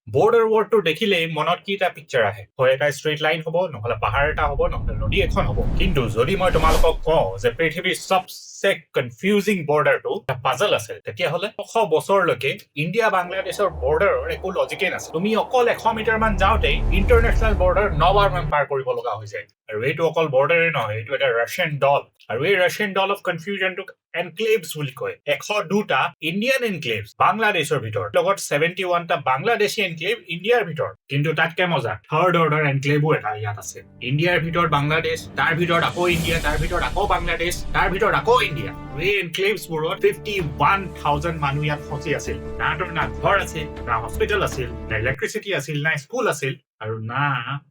Border ৱৰ্ডটো দেখিলেই মনত কি এটা পিকচাৰ আহে, হয় এটা ষ্ট্ৰেইট লাইন হ'ব, নহলে পাহাৰ এটা হ'ব, নহলে নদী এখন হ'ব। কিন্তু যদি মই তোমালোকক কওঁ যে পৃথিৱীৰ সবচে কনফিউজিং বৰ্ডাৰটো এটা পাজল আছে, তেতিয়াহ'লে 100 বছৰলৈকে ইণ্ডিয়া বাংলাদেশৰ বৰ্ডাৰৰ একো লজিকেই নাছিল। তুমি অকল 100 মিটাৰ মান যাওঁতেই ইণ্টাৰনেশ্যনেল বৰ্ডাৰ 9বাৰ মান পাৰ কৰিব লগা হৈ যায়। আৰু এইটো অকল বৰ্ডাৰে নহয়, এইটো এটা ৰাছিয়ান ডল। আৰু এই ৰাছিয়ান ডল অফ কনফিউজনটোক এনক্লেভছ বুলি কয়। 102টা ইণ্ডিয়ান এনক্লেভছ বাংলাদেশৰ ভিতৰত, লগত 71টা বাংলাদেশী এনক্লেভ ইণ্ডিয়াৰ ভিতৰত। কিন্তু তাতকে মজা, থাৰ্ড অৰ্ডাৰ এনক্লেভো এটা ইয়াত আছে। ইণ্ডিয়াৰ ভিতৰত বাংলাদেশ, তাৰ ভিতৰত আকৌ ইণ্ডিয়া, তাৰ ভিতৰত আকৌ বাংলাদেশ, তাৰ ভিতৰত আকৌ ইণ্ডিয়া। এই এনক্লেভছবোৰত 51,000 মানুহ ইয়াত ফচি আছিল। তাহাঁতৰ না ঘৰ আছিল, না হস্পিটেল আছিল, না ইলেক্ট্ৰিচিটি আছিল, না স্কুল আছিল, আৰু না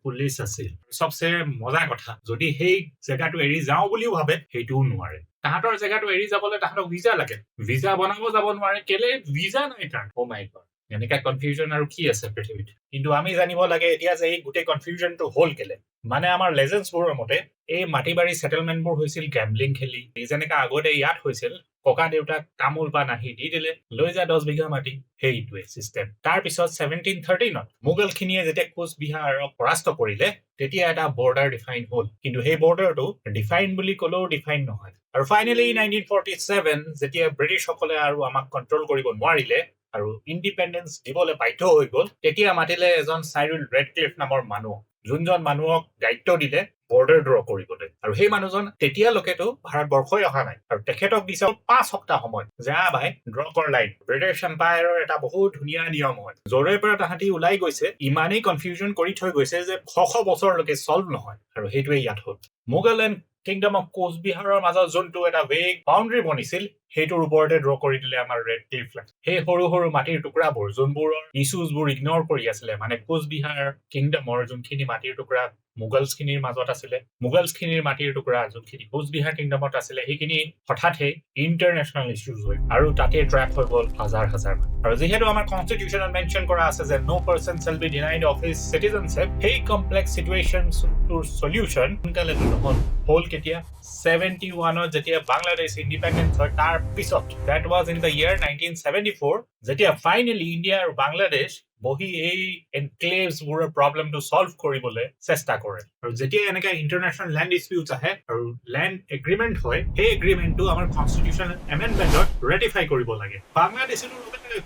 পুলিচ আছিল। সবচে মজা কথা, যদি সেই জেগাটো এৰি যাওঁ বুলিও ভাবে, সেইটোও নোৱাৰে। তাহাঁতৰ জেগাটো এৰি যাবলৈ তাহাঁতক ভিজা লাগে। ভিজা বনাব যাব নোৱাৰে, কেলে ভিজা নাই তাৰ। ও মাই গড, এনেকা কনফিউজন আৰু কি আছে পৃথিৱীত। কিন্তু আমি জানিব লাগে এতিয়া যে এই গোটেই কনফিউজনটো হ'ল কেলে। মানে আমাৰ লেজেণ্ডছবোৰৰ মতে এই মাটিবাৰী সেটেলমেণ্টবোৰ হৈছিল গেম্বলিং খেলি। যেনেকা আগতে ইয়াত হৈছিল, ককা দেউতাক তামোল পাণ আহি দি দিলে, লৈ যা 10 বিঘা মাটি, সেইটোৱে চিষ্টেম। তাৰ পিছত 1713ত মোগলখিনিয়ে যেতিয়া কোচবিহাৰক পৰাস্ত কৰিলে, তেতিয়া এটা বৰ্ডাৰ ডিফাইন হ'ল। কিন্তু সেই বৰ্ডাৰটো ডিফাইন বুলি ক'লেও ডিফাইন নহয়। আৰু ফাইনেলি 1947 যেতিয়া ব্ৰিটিছসকলে আৰু আমাক কণ্ট্ৰল কৰিব নোৱাৰিলে আৰু ইণ্ডিপেণ্ডেন্স দিবলৈ বাধ্য হৈ গ'ল, তেতিয়া মাতিলে এজন চাইৰিল ৰেডক্লিফ নামৰ মানুহ, যোনজন মানুহক দায়িত্ব দিলে বৰ্ডাৰ ড্ৰ কৰিবলৈ। আৰু সেই মানুহজন তেতিয়ালৈকেতো ভাৰতবৰ্ষই অহা নাই, আৰু তেখেতক দিছে 5 সপ্তাহ সময়, যা ভাই ড্ৰ কৰ লাইন। ব্ৰিটিছ এম্পায়াৰৰ এটা বহুত ধুনীয়া নিয়ম হয়, য'ৰে পৰা তাহাঁতি ওলাই গৈছে ইমানেই কনফিউজন কৰি থৈ গৈছে যে 100 বছৰলৈকে চল্ভ নহয়। আৰু সেইটোৱে ইয়াত হ'ল। মোগল এণ্ড কিংডম অফ কোচবিহাৰৰ মাজত যোনটো এটা ভেগ বাউণ্ডাৰী বনিছিল, সেইটোৰ ওপৰতে ড্ৰ কৰি দিলে আমাৰ ৰেড ক্লিফ লাইন। সেই সৰু সৰু মাটিৰ টুকুৰাবোৰ যোনবোৰৰ ইছ্যুজবোৰ ইগনৰ কৰি আছিলে, মানে কোচবিহাৰ কিংডমৰ যোনখিনি মাটিৰ টুকুৰা মোগলছখিনিৰ মাজত আছিলে, মোগলছখিনিৰ মাটিৰ টুকুৰা যোনখিনি কোচবিহাৰ কিংডমত আছিলে, সেইখিনি হঠাতে ইণ্টাৰনেশ্যনেল ইছ্যুজ হৈ আৰু তাতে ট্ৰেপ হৈ গ'ল হাজাৰ হাজাৰ মান। আৰু যিহেতু আমাৰ কনষ্টিটিউশ্যনত মেনশ্যন কৰা আছে যে no person shall be denied of his citizenship, সেই কমপ্লেক্স চিটুৱেশ্যনটোৰ সলিউশ্যন সোনকালে নহ'ল। হ'ল কেতিয়া? 71ত যেতিয়া বাংলাদেশ ইণ্ডিপেণ্ডেন্স হয়, তাৰ পিছত, that was in the year 1974, যেতিয়া ফাইনেলি ইণ্ডিয়া আৰু বাংলাদেশ বহি এই এনক্লেভছবোৰৰ প্ৰব্লেমটো সলভ কৰিবলৈ চেষ্টা কৰে। আৰু যেতিয়া এনেকৈ ইণ্টাৰনেশ্যনেল লেণ্ড ডিস্পিউটছ আহে আৰু লেণ্ড এগ্ৰিমেণ্ট হয়, সেই এগ্ৰিমেণ্টটো আমাৰ কনষ্টিটিউশ্যনেল এমেণ্ডমেণ্টত ৰেটিফাই কৰিব লাগে। বাংলাদেশেতো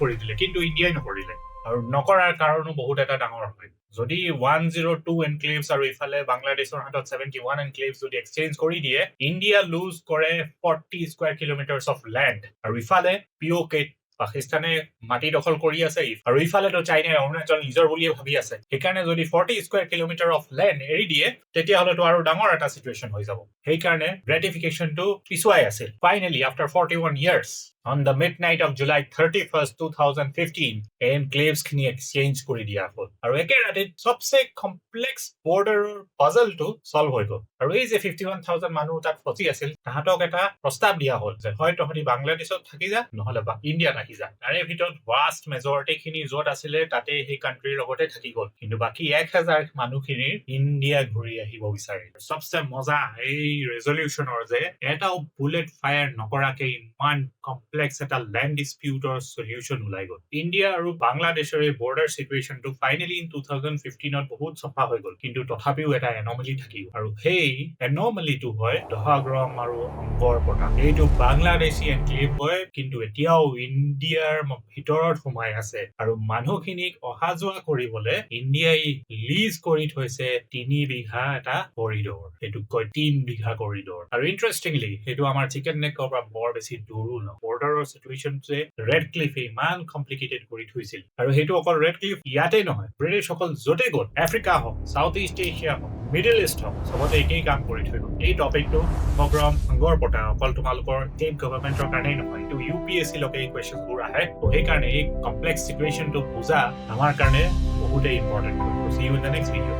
কৰি দিলে, কিন্তু ইণ্ডিয়াই নকৰিলে। আৰু নকৰাৰ কাৰণো বহুত এটা ডাঙৰ হয়। যদি 102 এনক্লেভছ আৰু ইফালে বাংলাদেশৰ হাতত 71 এনক্লেভছ যদি এক্সচেঞ্জ কৰি দিয়ে, ইণ্ডিয়া লুজ কৰে 40 স্কোৱাৰ কিলোমিটাৰ্ছ অফ লেণ্ড। আৰু ইফালে পিঅ'কে পাকিস্তানে মাটি দখল কৰি আছে, আৰু ইফালেতো চাইনাই অৰুণাচল নিজৰ বুলিয়ে ভাবি আছে। সেইকাৰণে যদি 40 স্কোৱাৰ কিলোমিটাৰ অফ লেণ্ড এৰি দিয়ে, তেতিয়াহ'লেতো আৰু ডাঙৰ এটা চিটুৱেশ্যন হৈ যাব। সেইকাৰণে ৰেটিফিকেশ্যনটো পিছুৱাই আছিল। Finally after 41 years, on the midnight of July 31st, 2015, এনক্লেভছখিনি এক্সচেঞ্জ কৰি দিয়া হ'ল। আৰু একে ৰাতিত সবচে কমপ্লেক্স বৰ্ডাৰৰ পাজলটো সলভ হৈ গ'ল। আৰু এই যে 51,000 মানুহ তাত ফচি আছিল, তাহাঁতক এটা প্ৰস্তাৱ দিয়া হ'ল যে হয় তহঁতি বাংলাদেশত থাকি যা, নহ'লে বা ইণ্ডিয়াত আহি যা। তাৰে ভিতৰত ভাষ্ট মেজৰিটিখিনি য'ত আছিলে তাতে সেই কাণ্ট্ৰিৰ লগতে থাকি গ'ল, কিন্তু বাকী 1,000 মানুহখিনিৰ ইণ্ডিয়া ঘূৰি আহিব বিচাৰিল। সবচে মজা এই ৰেজলিউশ্যনৰ যে এটাও বুলেট ফায়াৰ নকৰাকে ইমান কমপ্লেক্স এটা লেণ্ড ডিস্পিউটৰ সলিউশ্যন ওলাই গ'ল। ইণ্ডিয়া আৰু বাংলাদেশৰ এই বৰ্ডাৰ চিটুৱেশ্যনটো ফাইনেলি 2015ত বহুত চফা হৈ গ'ল, কিন্তু তথাপিও এটা এনমেলি থাকিল। আৰু সেই এনমেলিটো হয় দহাগ্ৰম আৰু অংগৰপতা। এইটো বাংলাদেশী এনক্লেভ হয়, কিন্তু এতিয়াও ইণ্ডিয়াৰ ভিতৰত সোমাই আছে। আৰু মানুহখিনিক অহা যোৱা কৰিবলৈ ইণ্ডিয়াই লিজ কৰি থৈছে 3 বিঘা এটা কৰিডৰ। সেইটোক কয় 3 বিঘা কৰিডৰ। আৰু ইণ্টাৰেষ্টিংলি সেইটো আমাৰ চিকেন নেকৰ পৰা বৰ বেছি দূৰো নহয়। বৰ্ডাৰৰ চিটুৱেশ্যনটোৱে ৰেড ক্লিফে ইমান কমপ্লিকেটেড কৰি থৈছিল। আৰু সেইটো অকল ৰেড ক্লিফ ইয়াতে নহয়, ব্ৰিটিছসকল য'তে গ'ল, আফ্ৰিকা হওক, চাউথ ইষ্ট এছিয়া হওক, মিডল ইষ্ট হওক, চবতে একেই কাম কৰি থৈ গ'ল। এই টপিকটো অগ্ৰম অংগৰপতা অকল তোমালোকৰ ষ্টেট গভৰ্ণমেণ্টৰ কাৰণেই নহয়, এইটো UPSC লৈকে এই কুৱেশ্যনবোৰ আহে। তো সেইকাৰণে এই কমপ্লেক্স চিটুৱেশ্যনটো বুজা আমাৰ কাৰণে বহুতেই important. See you in the next video.